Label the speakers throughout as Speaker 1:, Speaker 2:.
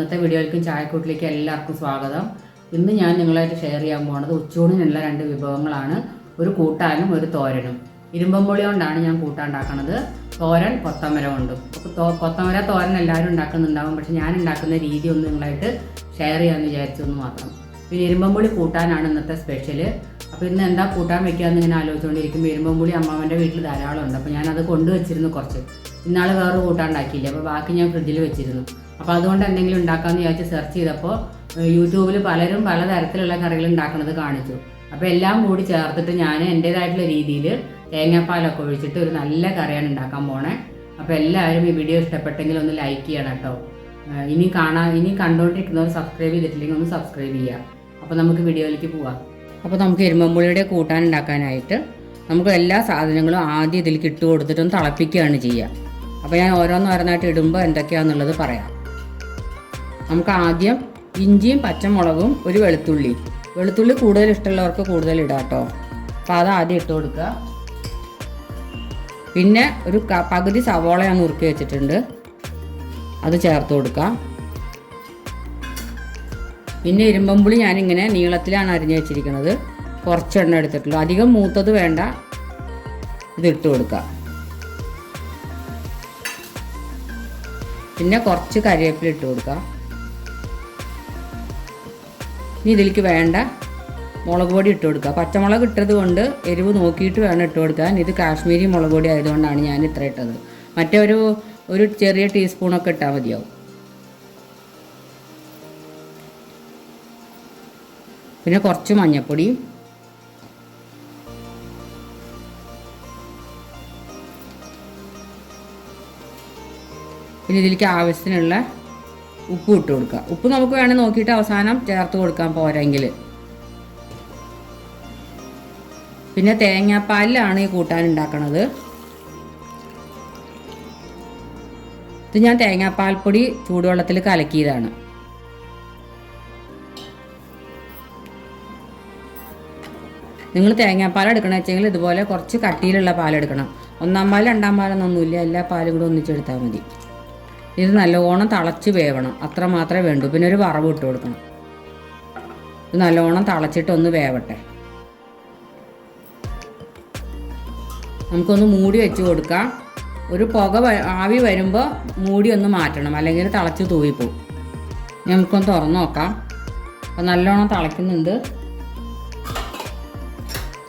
Speaker 1: ഇന്നത്തെ വീഡിയോയിലേക്കും ചായക്കൂട്ടിലേക്കും എല്ലാവർക്കും സ്വാഗതം. ഇന്ന് ഞാൻ നിങ്ങളായിട്ട് ഷെയർ ചെയ്യാൻ പോകുന്നത് ഉച്ചൂണിനുള്ള 2 വിഭവങ്ങളാണ്. ഒരു കൂട്ടാനും ഒരു തോരനും. ഇരുമ്പമ്പുളി കൊണ്ടാണ് ഞാൻ കൂട്ടാൻ ഉണ്ടാക്കുന്നത്. തോരൻ കൊത്തമര കൊണ്ടും. കൊത്തമര തോരൻ എല്ലാവരും ഉണ്ടാക്കുന്നുണ്ടാവും, പക്ഷെ ഞാൻ ഉണ്ടാക്കുന്ന രീതി ഒന്ന് നിങ്ങളായിട്ട് ഷെയർ ചെയ്യാമെന്ന് വിചാരിച്ചെന്ന് മാത്രം. പിന്നെ ഇരുമ്പമ്പുളി കൂട്ടാനാണ് ഇന്നത്തെ സ്പെഷ്യല്. അപ്പോൾ ഇന്ന് എന്താ കൂട്ടാൻ വെക്കാമെന്ന് ഇങ്ങനെ ആലോചിച്ചുകൊണ്ടിരിക്കുമ്പോൾ ഇരുമ്പമ്പുളി അമ്മാവൻ്റെ വീട്ടിൽ ധാരാളം ഉണ്ട്. അപ്പോൾ ഞാനത് കൊണ്ടുവച്ചിരുന്നു കുറച്ച്. ഇന്നാൾ വേറെ കൂട്ടാൻ ഉണ്ടാക്കിയില്ല, അപ്പോൾ ബാക്കി ഞാൻ ഫ്രിഡ്ജിൽ വെച്ചിരുന്നു. അപ്പോൾ അതുകൊണ്ട് എന്തെങ്കിലും ഉണ്ടാക്കാമെന്ന് വിചാരിച്ച് സെർച്ച് ചെയ്തപ്പോൾ യൂട്യൂബിൽ പലരും പലതരത്തിലുള്ള കറികൾ ഉണ്ടാക്കുന്നത് കാണിച്ചു. അപ്പോൾ എല്ലാം കൂടി ചേർത്തിട്ട് ഞാൻ എൻ്റേതായിട്ടുള്ള രീതിയിൽ തേങ്ങാപ്പാലൊക്കെ ഒഴിച്ചിട്ട് ഒരു നല്ല കറിയാണ് ഉണ്ടാക്കാൻ പോണേ. അപ്പോൾ എല്ലാവരും ഈ വീഡിയോ ഇഷ്ടപ്പെട്ടെങ്കിൽ ഒന്ന് ലൈക്ക് ചെയ്യണം കേട്ടോ. ഇനി കണ്ടുകൊണ്ടിരിക്കുന്നവർ സബ്സ്ക്രൈബ് ചെയ്തിട്ടില്ലെങ്കിൽ ഒന്ന് സബ്സ്ക്രൈബ് ചെയ്യുക. അപ്പോൾ നമുക്ക് വീഡിയോയിലേക്ക് പോവാം. അപ്പോൾ നമുക്ക് ഇരുമ്പമ്പുളിയുടെ കൂട്ടാൻ ഉണ്ടാക്കാനായിട്ട് നമുക്ക് എല്ലാ സാധനങ്ങളും ആദ്യം ഇതിലേക്ക് ഇട്ട് കൊടുത്തിട്ടൊന്ന് തിളപ്പിക്കുകയാണ് ചെയ്യുക. അപ്പോൾ ഞാൻ ഓരോന്നോരോന്നായിട്ട് ഇടുമ്പോൾ എന്തൊക്കെയാണെന്നുള്ളത് പറയാം. നമുക്ക് ആദ്യം ഇഞ്ചിയും പച്ചമുളകും ഒരു വെളുത്തുള്ളി കൂടുതൽ ഇഷ്ടമുള്ളവർക്ക് കൂടുതൽ ഇടാം കേട്ടോ. അപ്പോൾ അത് ആദ്യം ഇട്ട് കൊടുക്കുക. പിന്നെ ഒരു പകുതി സവോള ഞാൻ നുറുക്കി വെച്ചിട്ടുണ്ട്, അത് ചേർത്ത് കൊടുക്കുക. പിന്നെ ഇരുമ്പമ്പുളി ഞാനിങ്ങനെ നീളത്തിലാണ് അരിഞ്ഞ് വെച്ചിരിക്കുന്നത്. കുറച്ചെണ്ണം എടുത്തിട്ടുള്ളൂ, അധികം മൂത്തത് വേണ്ട. ഇത് ഇട്ട് കൊടുക്കുക. പിന്നെ കുറച്ച് കരിവേപ്പില ഇട്ട് കൊടുക്കുക. ഇനി ഇതിലേക്ക് വേണ്ട മുളക് പൊടി ഇട്ട് കൊടുക്കുക. പച്ചമുളക് ഇട്ടത് കൊണ്ട് എരിവ് നോക്കിയിട്ട് വേണം ഇട്ട് കൊടുക്കാൻ. ഇത് കാശ്മീരി മുളക് പൊടി ആയതുകൊണ്ടാണ് ഞാൻ ഇത്ര ഇട്ടത്. മറ്റേ ഒരു ചെറിയ ടീസ്പൂണൊക്കെ ഇട്ടാൽ മതിയാവും. പിന്നെ കുറച്ച് മഞ്ഞൾപ്പൊടി, പിന്നെ ഇതിലേക്ക് ആവശ്യത്തിനുള്ള ഉപ്പ് ഇട്ട് കൊടുക്കുക. ഉപ്പ് നമുക്ക് വേണമെങ്കിൽ നോക്കിയിട്ട് അവസാനം ചേർത്ത് കൊടുക്കാൻ പോരെങ്കിൽ. പിന്നെ തേങ്ങാപ്പാലിലാണ് ഈ കൂട്ടാൻ ഉണ്ടാക്കണത്. ഇത് ഞാൻ തേങ്ങാപ്പാൽപ്പൊടി ചൂടുവെള്ളത്തിൽ കലക്കിയതാണ്. നിങ്ങൾ തേങ്ങാപ്പാൽ എടുക്കണം വെച്ചെങ്കിൽ ഇതുപോലെ കുറച്ച് കട്ടിയിലുള്ള പാലെടുക്കണം. 1-ാം പാൽ 2-ാം പാലൊന്നൊന്നുമില്ല, എല്ലാ പാലും കൂടെ ഒന്നിച്ചെടുത്താൽ മതി. ഇത് നല്ലോണം തിളച്ച് വേവണം, അത്ര മാത്രമേ വേണ്ടൂ. പിന്നെ ഒരു വറവ് ഇട്ട് കൊടുക്കണം. ഇത് നല്ലോണം തിളച്ചിട്ടൊന്ന് വേവട്ടെ. നമുക്കൊന്ന് മൂടി വെച്ച് കൊടുക്കാം. ഒരു ആവി വരുമ്പോൾ മൂടി ഒന്ന് മാറ്റണം, അല്ലെങ്കിൽ തിളച്ച് തൂവിപ്പോവും. നമുക്കൊന്ന് തുറന്ന് നോക്കാം. അപ്പം നല്ലോണം തിളയ്ക്കുന്നുണ്ട്.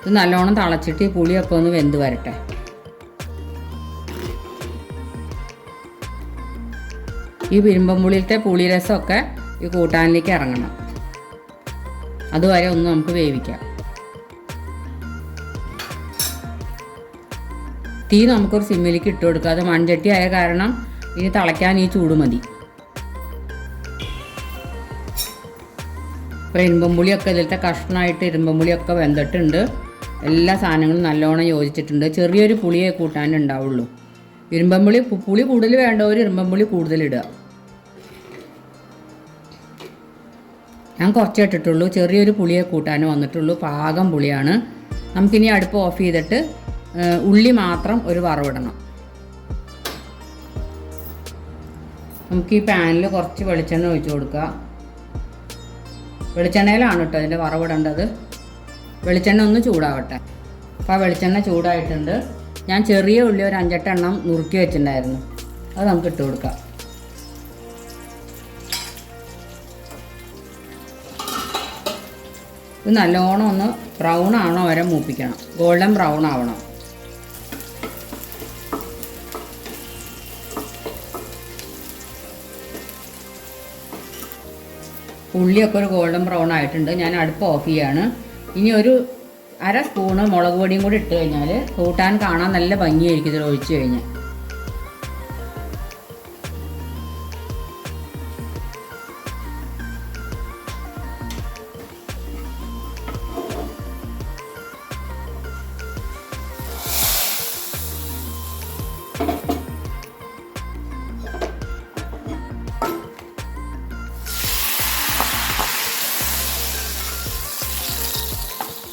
Speaker 1: ഇത് നല്ലോണം തിളച്ചിട്ട് ഈ പുളിയൊക്കെ ഒന്ന് വെന്ത് വരട്ടെ. ഈ ഇരുമ്പമ്പുളിയിലത്തെ പുളിരസമൊക്കെ ഈ കൂട്ടാനിലേക്ക് ഇറങ്ങണം. അതുവരെ ഒന്ന് നമുക്ക് വേവിക്കാം. തീ നമുക്കൊരു സിമ്മിലേക്ക് ഇട്ട് കൊടുക്കുക. അത് മൺചട്ടി ആയ കാരണം ഇനി തിളയ്ക്കാൻ ഈ ചൂട് മതി. ഇപ്പോൾ ഇരുമ്പമ്പുളിയൊക്കെ ഇതിലത്തെ കഷ്ണമായിട്ട് ഇരുമ്പമ്പുളിയൊക്കെ വെന്തിട്ടുണ്ട്. എല്ലാ സാധനങ്ങളും നല്ലോണം യോജിച്ചിട്ടുണ്ട്. ചെറിയൊരു പുളിയെ കൂട്ടാനുണ്ടാവുള്ളൂ. പുളി കൂടുതൽ വേണ്ടവർ ഇരുമ്പമ്പുളി കൂടുതൽ ഇടുക. ഞാൻ കുറച്ചേ ഇട്ടിട്ടുള്ളൂ. ചെറിയൊരു പുളിയെ കൂട്ടാൻ വന്നിട്ടുള്ളൂ. പാകം പുളിയാണ്. നമുക്കിനി അടുപ്പ് ഓഫ് ചെയ്തിട്ട് ഉള്ളി മാത്രം ഒരു വറവിടണം. നമുക്ക് ഈ പാനിൽ കുറച്ച് വെളിച്ചെണ്ണ ഒഴിച്ച് കൊടുക്കുക. വെളിച്ചെണ്ണയിലാണ് കേട്ടോ അതിൻ്റെ വറവിടേണ്ടത്. വെളിച്ചെണ്ണ ഒന്ന് ചൂടാവട്ടെ. അപ്പോൾ ആ വെളിച്ചെണ്ണ ചൂടായിട്ടുണ്ട്. ഞാൻ ചെറിയ ഉള്ളി ഒരു 5-8 എണ്ണം നുറുക്കി വെച്ചിട്ടുണ്ടായിരുന്നു, അത് നമുക്ക് ഇട്ട് കൊടുക്കാം. ഇത് നല്ലോണം ഒന്ന് ബ്രൗൺ ആവണ വരെ മൂപ്പിക്കണം. ഗോൾഡൻ ബ്രൗൺ ആവണം. ഉള്ളിയൊക്കെ ഒരു ഗോൾഡൻ ബ്രൗൺ ആയിട്ടുണ്ട്. ഞാൻ അടുപ്പ് ഓഫ് ചെയ്യാണ്. ഇനി ഒരു 1/2 സ്പൂണ് മുളക് പൊടിയും കൂടി ഇട്ട് കഴിഞ്ഞാൽ കൂട്ടാൻ കാണാൻ നല്ല ഭംഗിയായിരിക്കും ഇതിൽ ഒഴിച്ച് കഴിഞ്ഞാൽ.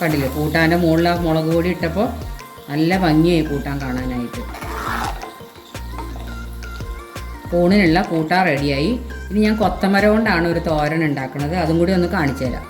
Speaker 1: കണ്ടില്ലേ, കൂട്ടാൻ്റെ മുകളിൽ മുളക് പൊടി ഇട്ടപ്പോൾ നല്ല ഭംഗിയായി കൂട്ടാൻ കാണാനായിട്ട്. ഊണിനുള്ള കൂട്ടാൻ റെഡിയായി. ഇനി ഞാൻ കൊത്തമര കൊണ്ടാണ് ഒരു തോരൻ ഉണ്ടാക്കുന്നത്, അതും കൂടി ഒന്ന് കാണിച്ചു തരാം.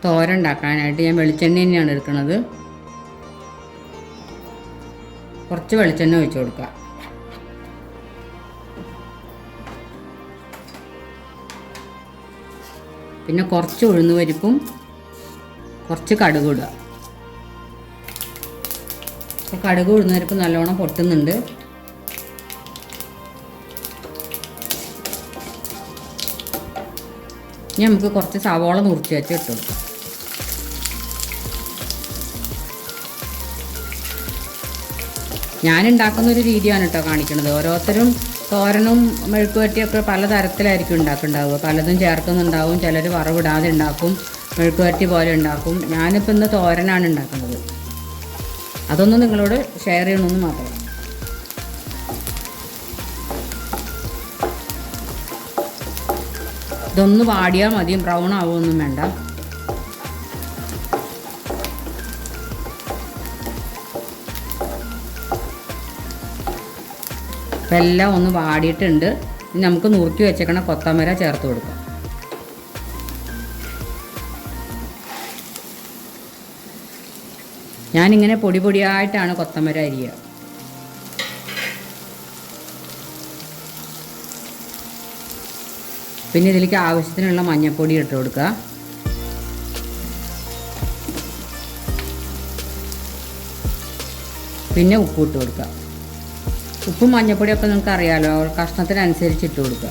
Speaker 1: തോരൻ ഉണ്ടാക്കാനായിട്ട് ഞാൻ വെളിച്ചെണ്ണ തന്നെയാണ് എടുക്കുന്നത്. കുറച്ച് വെളിച്ചെണ്ണ ഒഴിച്ച് കൊടുക്കുക. പിന്നെ കുറച്ച് ഉഴുന്ന് പരിപ്പും കുറച്ച് കടുക് ഇടുക. അപ്പോൾ കടുക് ഉഴുന്ന് പരിപ്പ് നല്ലോണം പൊട്ടുന്നുണ്ട്. ഇനി നമുക്ക് കുറച്ച് സവാള മുറിച്ച് വെച്ച് ഇട്ട് കൊടുക്കാം. ഞാനുണ്ടാക്കുന്നൊരു രീതിയാണ് കേട്ടോ കാണിക്കുന്നത്. ഓരോരുത്തരും തോരനും മെഴുക്കുവരട്ടിയൊക്കെ പല തരത്തിലായിരിക്കും ഉണ്ടാക്കുന്നുണ്ടാവുക. പലതും ചേർക്കുന്നുണ്ടാവും, ചിലർ വറവിടാതെ ഉണ്ടാക്കും, മെഴുക്കുവരട്ടി പോലെ ഉണ്ടാക്കും. ഞാനിപ്പോൾ ഇന്ന് തോരനാണ് ഉണ്ടാക്കുന്നത്. അതൊന്നും നിങ്ങളോട് ഷെയർ ചെയ്യണമെന്ന് മാത്രം. ഇതൊന്ന് വാടിയാൽ മതി, ബ്രൗൺ ആവുമൊന്നും വേണ്ട. അപ്പം എല്ലാം ഒന്ന് വാടിയിട്ടുണ്ട്. ഇനി നമുക്ക് നുറുക്കി വെച്ചേക്കണ കൊത്തമര ചേർത്ത് കൊടുക്കാം. ഞാനിങ്ങനെ പൊടി പൊടിയായിട്ടാണ് കൊത്തമര അരിയുക. പിന്നെ ഇതിലേക്ക് ആവശ്യത്തിനുള്ള മഞ്ഞൾപ്പൊടി ഇട്ട് കൊടുക്കുക. പിന്നെ ഉപ്പ് ഇട്ട് കൊടുക്കുക. ഉപ്പും മഞ്ഞൾപ്പൊടിയൊക്കെ നിങ്ങൾക്ക് അറിയാമല്ലോ, കഷ്ണത്തിനനുസരിച്ച് ഇട്ട് കൊടുക്കുക.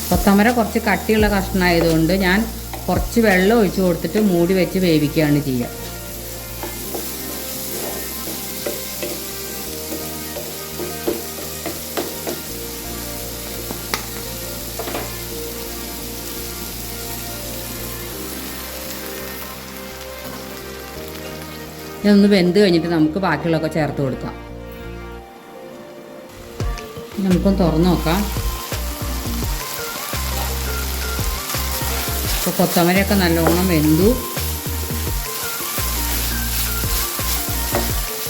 Speaker 1: കൊത്തമര കുറച്ച് കട്ടിയുള്ള കഷ്ണമായതുകൊണ്ട് ഞാൻ കുറച്ച് വെള്ളം ഒഴിച്ച് കൊടുത്തിട്ട് മൂടി വെച്ച് വേവിക്കുകയാണ് ചെയ്യുക. ഇതൊന്ന് വെന്ത് കഴിഞ്ഞിട്ട് നമുക്ക് ബാക്കിയുള്ളതൊക്കെ ചേർത്ത് കൊടുക്കാം. നമുക്കൊന്ന് തുറന്ന് നോക്കാം. ഇപ്പോൾ കൊത്തമരയൊക്കെ നല്ലോണം വെന്തു,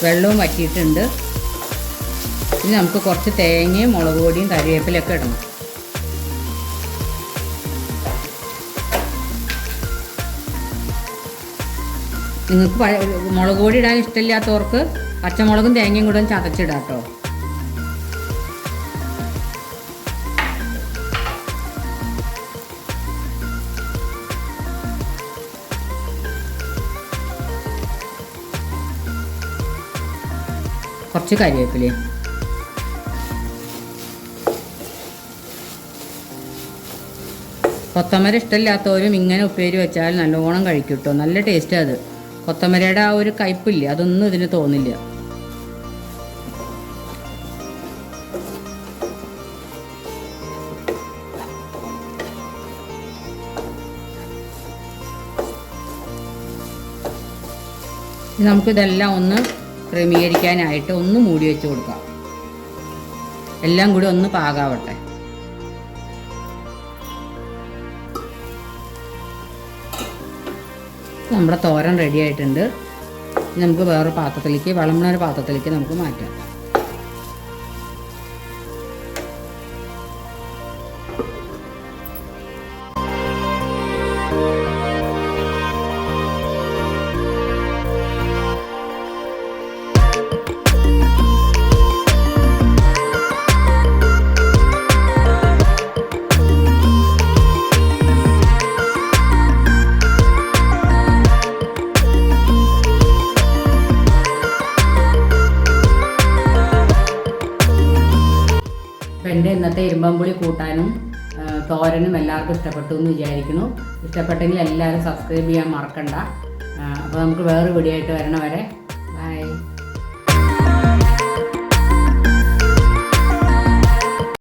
Speaker 1: വെള്ളവും വറ്റിയിട്ടുണ്ട്. ഇനി നമുക്ക് കുറച്ച് തേങ്ങയും മുളക് പൊടിയും കറിവേപ്പിലൊക്കെ ഇടണം. നിങ്ങൾക്ക് മുളക് പൊടി ഇടാൻ ഇഷ്ടമില്ലാത്തവർക്ക് പച്ചമുളകും തേങ്ങയും കൂടെ ചതച്ചിടാം കേട്ടോ. കുറച്ച് കറിവേപ്പിലയും. കൊത്തമര ഇഷ്ടമില്ലാത്തവരും ഇങ്ങനെ ഉപ്പേരി വെച്ചാൽ നല്ലോണം കഴിക്കും കേട്ടോ. നല്ല ടേസ്റ്റാണ് അത്. കൊത്തമരയുടെ ആ ഒരു കയ്പില്ല, അതൊന്നും ഇതിന് തോന്നില്ല. നമുക്കിതെല്ലാം ഒന്ന് ക്രമീകരിക്കാനായിട്ട് ഒന്ന് മൂടി വെച്ച് കൊടുക്കാം. എല്ലാം കൂടി ഒന്ന് പാകാവട്ടെ. നമ്മുടെ തോരൻ റെഡി ആയിട്ടുണ്ട്. നമുക്ക് വേറൊരു പാത്രത്തിലേക്ക്, വിളമ്പുന്ന പാത്രത്തിലേക്ക് നമുക്ക് മാറ്റാം. എൻ്റെ ഇന്നത്തെ ഇരുമ്പമ്പുളി കൂട്ടാനും തോരനും എല്ലാവർക്കും ഇഷ്ടപ്പെട്ടു എന്ന് വിചാരിക്കുന്നു. ഇഷ്ടപ്പെട്ടെങ്കിൽ എല്ലാവരും സബ്സ്ക്രൈബ് ചെയ്യാൻ മറക്കണ്ട. അപ്പോൾ നമുക്ക് വേറെ വീഡിയോ ആയിട്ട് വരണ വരെ